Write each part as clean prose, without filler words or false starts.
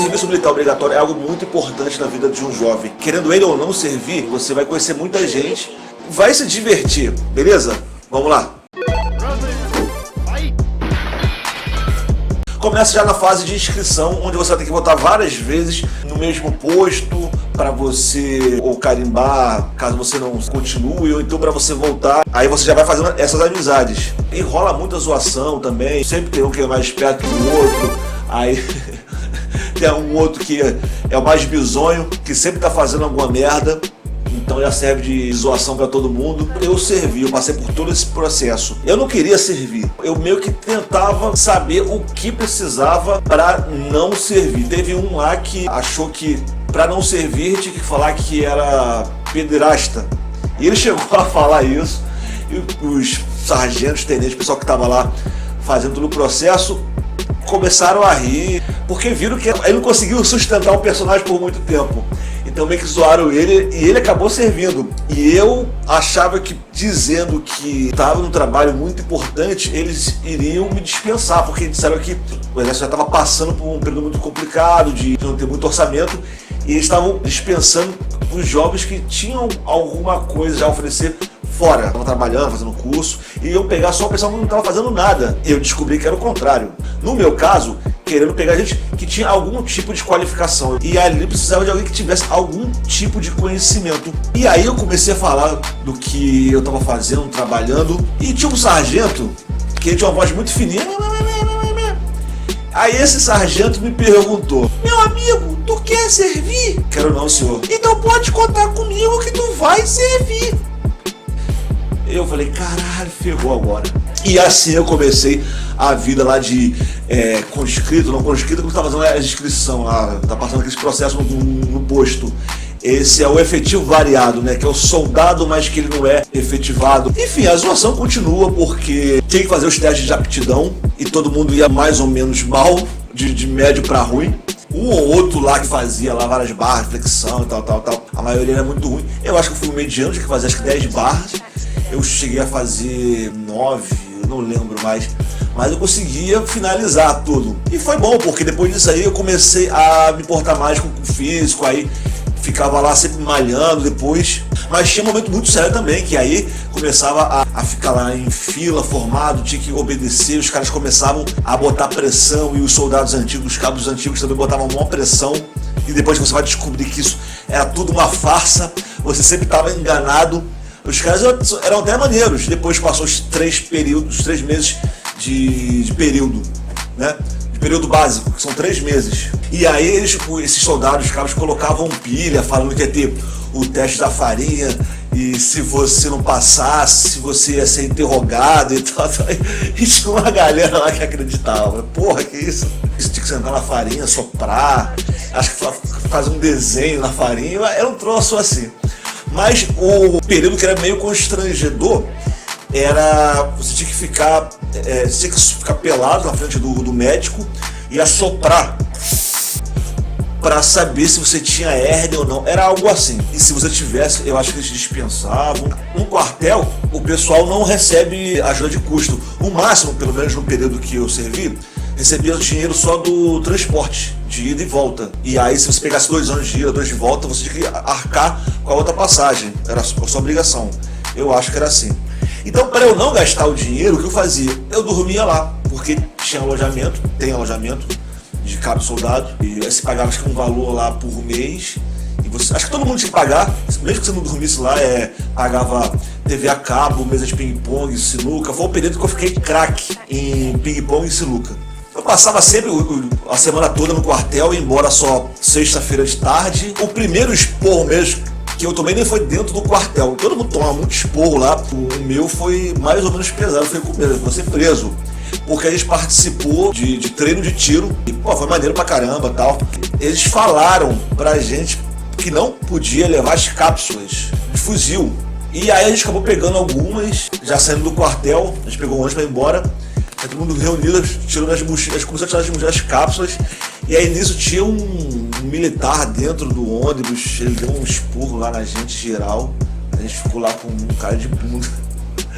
serviço militar obrigatório é algo muito importante na vida de um jovem. Querendo ele ou não servir, você vai conhecer muita gente, vai se divertir, beleza? Vamos lá. Começa já na fase de inscrição, onde você vai ter que votar várias vezes no mesmo posto para você ou carimbar, caso você não continue, ou então para você voltar. Aí você já vai fazendo essas amizades. E rola muita zoação também, sempre tem um que é mais esperto que o outro, aí tem um outro que é o mais bizonho, que sempre tá fazendo alguma merda. Então já serve de zoação pra todo mundo. Eu servi, eu passei por todo esse processo. Eu não queria servir. Eu meio que tentava saber o que precisava pra não servir. Teve um lá que achou que pra não servir tinha que falar que era pederasta. E ele chegou a falar isso. E os sargentos, tenentes, o pessoal que tava lá fazendo todo o processo, começaram a rir, porque viram que ele não conseguiu sustentar o personagem por muito tempo. Então meio que zoaram ele e ele acabou servindo. E eu achava que, dizendo que estava num trabalho muito importante, eles iriam me dispensar, porque disseram que o exército já estava passando por um período muito complicado, de não ter muito orçamento, e eles estavam dispensando os jovens que tinham alguma coisa já a oferecer fora, estavam trabalhando, fazendo curso, e eu pegar só o pessoal que não estava fazendo nada. Eu descobri que era o contrário. No meu caso, querendo pegar gente que tinha algum tipo de qualificação, e ali precisava de alguém que tivesse algum tipo de conhecimento. E aí eu comecei a falar do que eu estava fazendo, trabalhando, e tinha um sargento que tinha uma voz muito fininha. Aí esse sargento me perguntou: meu amigo, tu quer servir? Quero não, senhor. Então pode contar comigo que tu vai servir. Eu falei, caralho, ferrou agora. E assim eu comecei a vida lá de conscrito, não conscrito, porque eu estava fazendo a inscrição lá, tá passando aquele processo no posto. Esse é o efetivo variado, né? Que é o soldado, mas que ele não é efetivado. Enfim, a zoação continua porque tinha que fazer os testes de aptidão e todo mundo ia mais ou menos mal, de médio para ruim. Um ou outro lá que fazia lá várias barras, flexão e tal. A maioria era muito ruim. Eu acho que eu fui um mediano, tinha que fazer acho que 10 barras. Eu cheguei a fazer 9, não lembro mais. Mas eu conseguia finalizar tudo. E foi bom, porque depois disso aí eu comecei a me importar mais com o físico, aí ficava lá sempre malhando depois. Mas tinha um momento muito sério também, que aí começava a ficar lá em fila, formado, tinha que obedecer, os caras começavam a botar pressão, e os soldados antigos, os cabos antigos também botavam uma pressão. E depois você vai descobrir que isso era tudo uma farsa, você sempre estava enganado. Os caras eram até maneiros. Depois passou os 3 meses de período, né? De período básico, que são 3 meses. E aí esses soldados, os caras colocavam pilha, falando que ia ter o teste da farinha, e se você não passasse, você ia ser interrogado e tal. E tinha uma galera lá que acreditava. Porra, que isso? Você tinha que sentar na farinha, soprar, acho que fazer um desenho na farinha, era um troço assim. Mas o período que era meio constrangedor era você tinha que ficar pelado na frente do médico e assoprar para saber se você tinha hérnia ou não. Era algo assim. E se você tivesse, eu acho que eles dispensavam. No quartel, o pessoal não recebe ajuda de custo. O máximo, pelo menos no período que eu servi, recebia dinheiro só do transporte, de ida e volta. E aí, se você pegasse 2 anos de ida, 2 de volta, você tinha que arcar com a outra passagem. Era a sua obrigação. Eu acho que era assim. Então, para eu não gastar o dinheiro, o que eu fazia? Eu dormia lá, porque tinha alojamento, tem alojamento de cabo soldado, e você pagava acho que um valor lá por mês. E você, acho que todo mundo tinha que pagar, mesmo que você não dormisse lá, pagava TV a cabo, mesa de ping-pong, sinuca. Foi o período que eu fiquei craque em ping-pong e sinuca. Eu passava sempre a semana toda no quartel, ia embora só sexta-feira de tarde. O primeiro esporro mesmo que eu tomei nem foi dentro do quartel. Todo mundo tomava muito esporro lá. O meu foi mais ou menos pesado, foi com medo, eu vou ser preso. Porque a gente participou de treino de tiro e pô, foi maneiro pra caramba e tal. Eles falaram pra gente que não podia levar as cápsulas de fuzil. E aí a gente acabou pegando algumas, já saindo do quartel, a gente pegou um ônibus pra ir embora. Aí todo mundo reunido, tirando as mochilas, começou a tirar as mochilas, as cápsulas. E aí nisso tinha um militar dentro do ônibus, ele deu um esporro lá na gente geral. A gente ficou lá com um cara de bunda.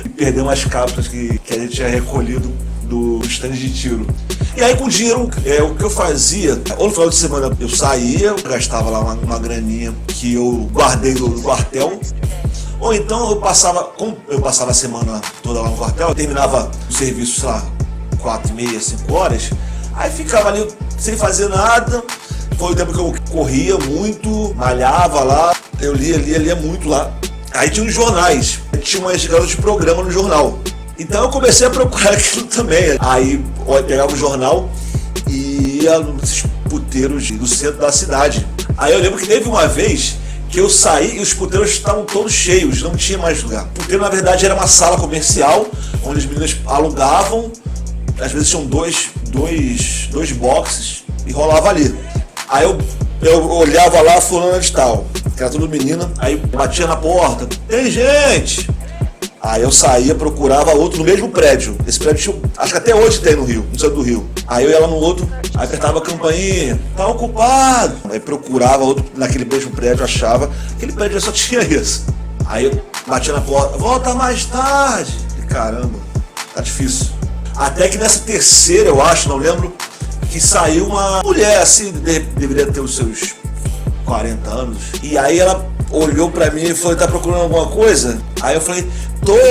E perdemos as cápsulas que a gente tinha recolhido do stand de tiro. E aí com o dinheiro, o que eu fazia, ou no final de semana eu saía, eu gastava lá uma graninha que eu guardei no quartel, ou então eu passava a semana toda lá no quartel, eu terminava o serviço, sei lá, 4h30, 5 horas, aí ficava ali sem fazer nada. Foi o tempo que eu corria muito, malhava lá, eu lia muito lá. Aí tinha uns jornais, tinha umas garotas de programa no jornal. Então eu comecei a procurar aquilo também. Aí eu pegava o jornal e ia nesses puteiros do centro da cidade. Aí eu lembro que teve uma vez que eu saí e os puteiros estavam todos cheios, não tinha mais lugar. O puteiro na verdade era uma sala comercial, onde as meninas alugavam, às vezes tinham dois boxes e rolava ali. Aí eu olhava lá, fulana de tal, que era tudo menina, aí batia na porta, tem gente! Aí eu saía, procurava outro no mesmo prédio. Esse prédio, acho que até hoje tem no Rio, no centro do Rio. Aí eu ia lá no outro, aí apertava a campainha, tá ocupado. Aí procurava outro naquele mesmo prédio, achava, aquele prédio só tinha isso. Aí eu batia na porta, volta mais tarde. E caramba, tá difícil. Até que nessa terceira, eu acho, não lembro, que saiu uma mulher assim, deveria ter os seus 40 anos. E aí ela olhou pra mim e falou, tá procurando alguma coisa? Aí eu falei,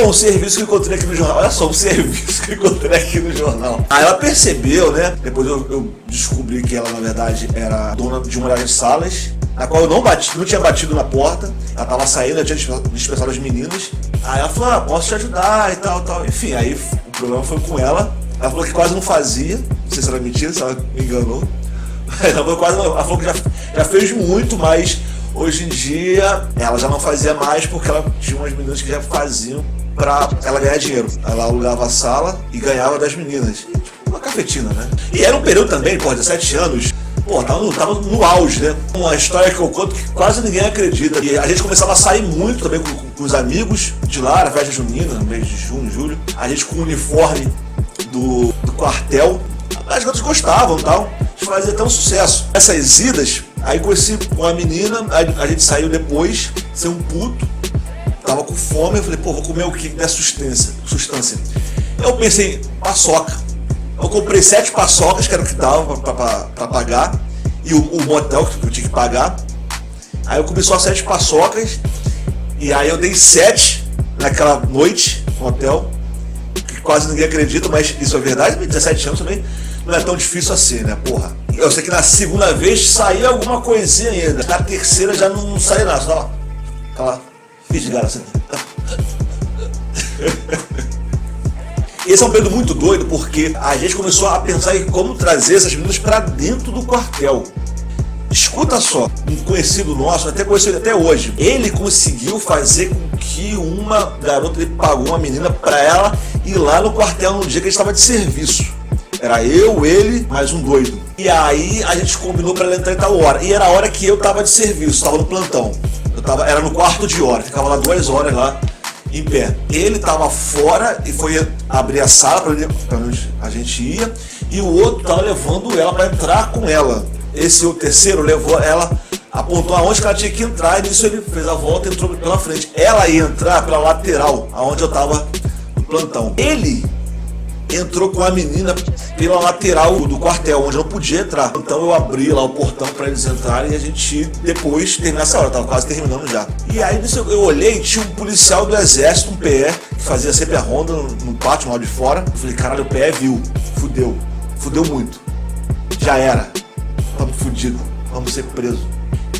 um serviço que eu encontrei aqui no jornal. Olha só, um serviço que eu encontrei aqui no jornal. Aí ela percebeu, né? Depois eu descobri que ela, na verdade, era dona de uma das salas, na qual eu não tinha batido na porta. Ela tava saindo, eu tinha dispensado as meninas. Aí ela falou, posso te ajudar e tal. Enfim, aí o problema foi com ela. Ela falou que quase não fazia. Não sei se era mentira, se ela me enganou. Ela falou que já fez muito, mas hoje em dia ela já não fazia mais porque ela tinha umas meninas que já faziam pra ela ganhar dinheiro. Ela alugava a sala e ganhava das meninas. Tipo, uma cafetina, né? E era um período também, 17 anos. Tava no auge, né? Uma história que eu conto que quase ninguém acredita. E a gente começava a sair muito também com os amigos de lá, na festa junina, no mês de junho, julho. A gente com o uniforme do quartel. As garotas gostavam e tal. A gente fazia até um sucesso. Essas idas, aí conheci uma menina, a gente saiu depois, sem um puto. Tava com fome, eu falei, vou comer o que der sustância. Eu pensei, paçoca. Eu comprei 7 paçocas, que era o que dava pra pagar, e o motel que eu tinha que pagar. Aí eu comi só 7 paçocas, e aí eu dei 7 naquela noite no hotel, que quase ninguém acredita, mas isso é verdade, 17 anos também não é tão difícil assim, né, porra. Eu sei que na segunda vez saía alguma coisinha ainda, na terceira já não saía nada, só aquela fisgada assim. Esse é um período muito doido porque a gente começou a pensar em como trazer essas meninas para dentro do quartel. Escuta só, um conhecido nosso, até conhecido até hoje, ele conseguiu fazer com que uma garota, ele pagou uma menina para ela ir lá no quartel no dia que ele estava de serviço. Era eu, ele, mais um doido. E aí a gente combinou para ela entrar em tal hora. E era a hora que eu estava de serviço, estava no plantão. Era no quarto de hora, ficava lá 2 horas lá em pé. Ele estava fora e foi abrir a sala para onde a gente ia, e o outro estava levando ela para entrar com ela. Esse o terceiro levou ela, apontou aonde que ela tinha que entrar, e nisso ele fez a volta e entrou pela frente. Ela ia entrar pela lateral, aonde eu estava no plantão. Ele entrou com a menina pela lateral do quartel, onde não podia entrar. Então eu abri lá o portão para eles entrarem e a gente depois terminar essa hora, tava quase terminando já. E aí eu olhei, tinha um policial do exército, um PE, que fazia sempre a ronda no pátio lá de fora. Eu falei, caralho, o PE viu, fudeu muito. Já era, tamo fudido, vamos ser presos.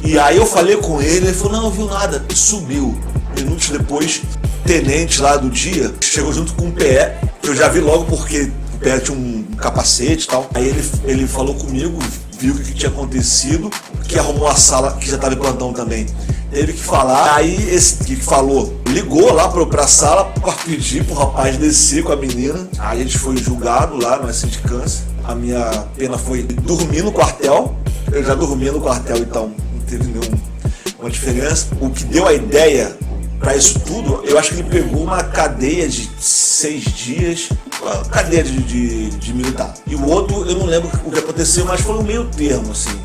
E aí eu falei com ele falou, não viu nada, e subiu. Minutos depois, tenente lá do dia chegou junto com o PE, que eu já vi logo porque o PE tinha um capacete e tal. Aí ele falou comigo, viu o que tinha acontecido, que arrumou a sala, que já estava em plantão também. Teve que falar, aí esse que falou, ligou lá pra sala para pedir pro rapaz descer com a menina. Aí a gente foi julgado lá no sindicância. A minha pena foi dormir no quartel. Eu já dormia no quartel, então não teve nenhuma diferença. O que deu a ideia para isso tudo, eu acho que ele pegou uma cadeia de 6 dias, uma cadeia de militar. E o outro, eu não lembro o que aconteceu, mas foi um meio termo, assim.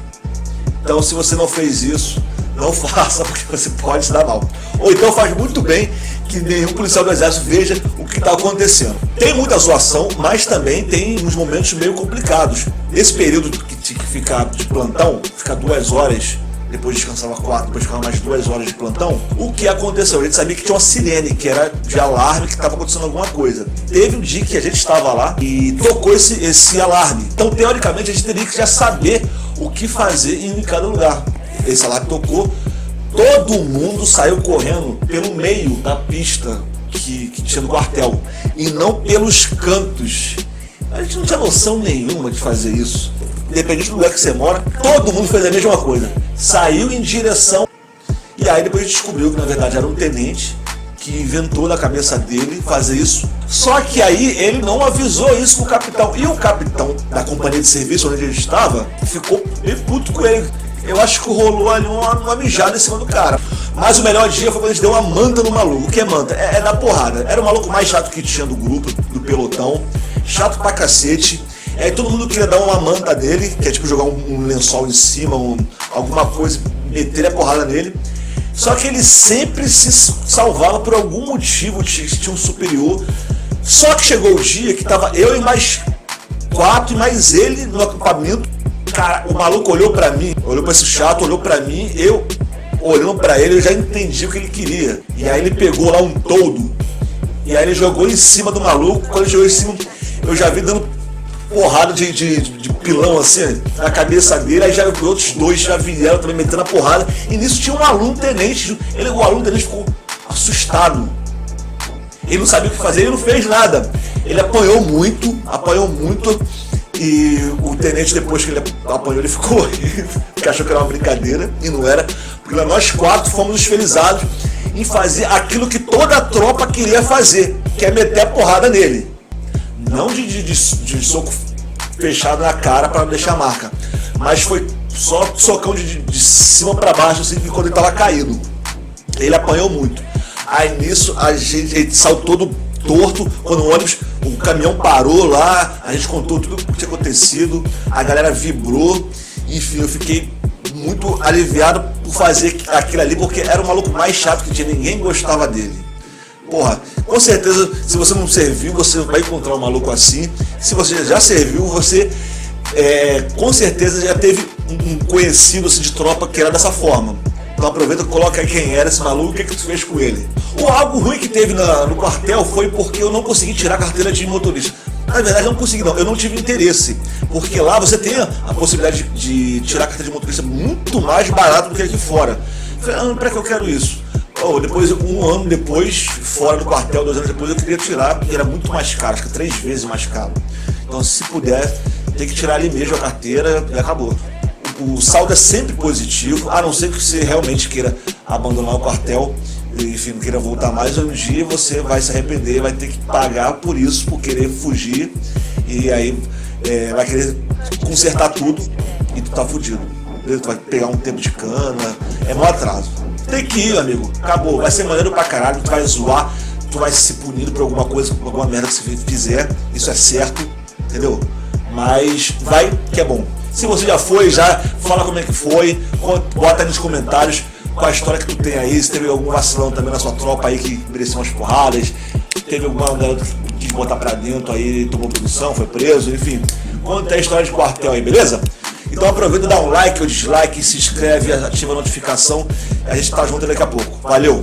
Então, se você não fez isso, não faça, porque você pode se dar mal. Ou então faz muito bem, que nenhum policial do exército veja o que está acontecendo. Tem muita zoação, mas também tem uns momentos meio complicados. Nesse período que tinha que ficar de plantão, ficar 2 horas, depois descansava 4, depois ficava mais 2 horas de plantão, o que aconteceu? A gente sabia que tinha uma sirene, que era de alarme, que estava acontecendo alguma coisa. Teve um dia que a gente estava lá e tocou esse alarme. Então, teoricamente, a gente teria que já saber o que fazer em cada lugar. Esse alarme tocou, todo mundo saiu correndo pelo meio da pista que tinha no quartel, e não pelos cantos. A gente não tinha noção nenhuma de fazer isso. Independente do lugar que você mora, todo mundo fez a mesma coisa. Saiu em direção. E aí depois a gente descobriu que na verdade era um tenente que inventou na cabeça dele fazer isso. Só que aí ele não avisou isso pro capitão. E o capitão da companhia de serviço onde ele estava ficou meio puto com ele. Eu acho que rolou ali uma mijada em cima do cara. Mas o melhor dia foi quando a gente deu uma manta no maluco. O que é manta? É dar porrada. Era o maluco mais chato que tinha do grupo, do pelotão. Chato pra cacete. E aí todo mundo queria dar uma manta dele, que é tipo jogar um lençol em cima, alguma coisa, meter a porrada nele. Só que ele sempre se salvava por algum motivo, tinha um superior. Só que chegou o dia que tava eu e mais 4 e mais ele no acampamento. Cara, o maluco olhou pra mim, olhou pra esse chato, olhou pra mim, eu olhando pra ele, eu já entendi o que ele queria. E aí ele pegou lá um toldo, e aí ele jogou em cima do maluco. Quando ele jogou em cima, eu já vi dando porrada de pilão assim na cabeça dele. Aí já os outros 2 já vieram também metendo a porrada. E nisso tinha um aluno tenente. O aluno tenente ficou assustado. Ele não sabia o que fazer, ele não fez nada. Ele apanhou muito. E o tenente, depois que ele apanhou, ele ficou porque achou que era uma brincadeira, e não era, porque nós 4 fomos os felizados em fazer aquilo que toda a tropa queria fazer, que é meter a porrada nele. Não de soco fechado na cara para não deixar marca, mas foi só socão de cima para baixo, assim, quando ele tava caído. Ele apanhou muito. Aí nisso a gente saiu todo torto. Quando o caminhão parou lá, a gente contou tudo o que tinha acontecido, a galera vibrou. Enfim, eu fiquei muito aliviado por fazer aquilo ali, porque era o maluco mais chato que tinha, ninguém gostava dele. Porra, com certeza, se você não serviu, você vai encontrar um maluco assim. Se você já serviu, você com certeza já teve um conhecido assim, de tropa que era dessa forma. Então aproveita e coloca aí quem era esse maluco, o que tu fez com ele. Algo ruim que teve no quartel foi porque eu não consegui tirar a carteira de motorista. Na verdade eu não consegui não, eu não tive interesse. Porque lá você tem a possibilidade de tirar a carteira de motorista muito mais barato do que aqui fora. Eu falei, pra que eu quero isso? Depois, 1 ano depois, fora do quartel, 2 anos depois, eu queria tirar, porque era muito mais caro, acho que 3 vezes mais caro. Então se puder, tem que tirar ali mesmo a carteira e acabou. O saldo é sempre positivo, a não ser que você realmente queira abandonar o quartel, enfim, não queira voltar mais. Um dia você vai se arrepender, vai ter que pagar por isso, por querer fugir, e aí vai querer consertar tudo e tu tá fudido. Tu vai pegar um tempo de cana, é mau atraso. Tem que ir, amigo, acabou, vai ser maneiro pra caralho, tu vai zoar, tu vai ser punido por alguma coisa, por alguma merda que você fizer, isso é certo, entendeu? Mas vai que é bom. Se você já foi, já fala como é que foi, bota aí nos comentários qual a história que tu tem aí, se teve algum vacilão também na sua tropa aí que mereceu umas porradas, teve alguma garota que quis botar pra dentro aí, tomou punição, foi preso, enfim, conta a história de quartel aí, beleza? Então aproveita, dá um like ou dislike, se inscreve, ativa a notificação, a gente tá junto daqui a pouco. Valeu!